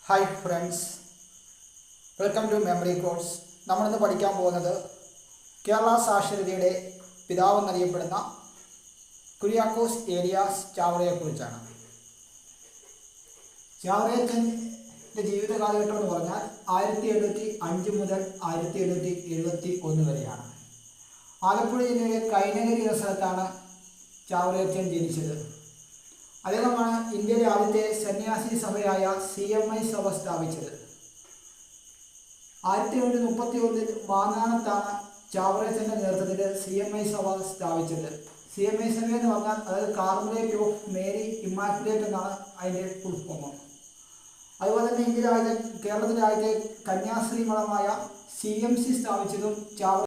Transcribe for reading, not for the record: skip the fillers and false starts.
Hi friends, welcome to memory course. നമ്മളിന്ന് പഠിക്കാൻ പോകുന്നത് കേരള സാക്ഷരതയുടെ പിതാവെന്നറിയപ്പെടുന്ന കുര്യാക്കോസ് ഏലിയാസ് ചാവറയെക്കുറിച്ചാണ്. ചാവറയച്ചൻ്റെ ജീവിത കാലഘട്ടം എന്ന് പറഞ്ഞാൽ 1705 മുതൽ 1771 വരെയാണ്. ആലപ്പുഴ ജില്ലയിലെ കൈനകരി എന്ന സ്ഥലത്താണ് ചാവറയച്ചൻ ജനിച്ചത്. അദ്ദേഹമാണ് ഇന്ത്യയിലെ ആദ്യത്തെ സന്യാസി സഭയായ CMI സഭ സ്ഥാപിച്ചത്. 1731 മാന്നാനത്താണ് ചാവറയച്ചൻ്റെ നേതൃത്വത്തിൽ CMI സഭ സ്ഥാപിച്ചത്. CMI സഭ എന്ന് പറഞ്ഞാൽ അതായത് കാർമലേറ്റ് ഓഫ് മേരി ഇമ്മാക്കുലേറ്റ് എന്നാണ് അതിൻ്റെ ഫുൾ ഫോം. അതുപോലെ തന്നെ കേരളത്തിലെ ആദ്യത്തെ കന്യാസ്ത്രീ മഠമായ CMC സ്ഥാപിച്ചതും ചാവറ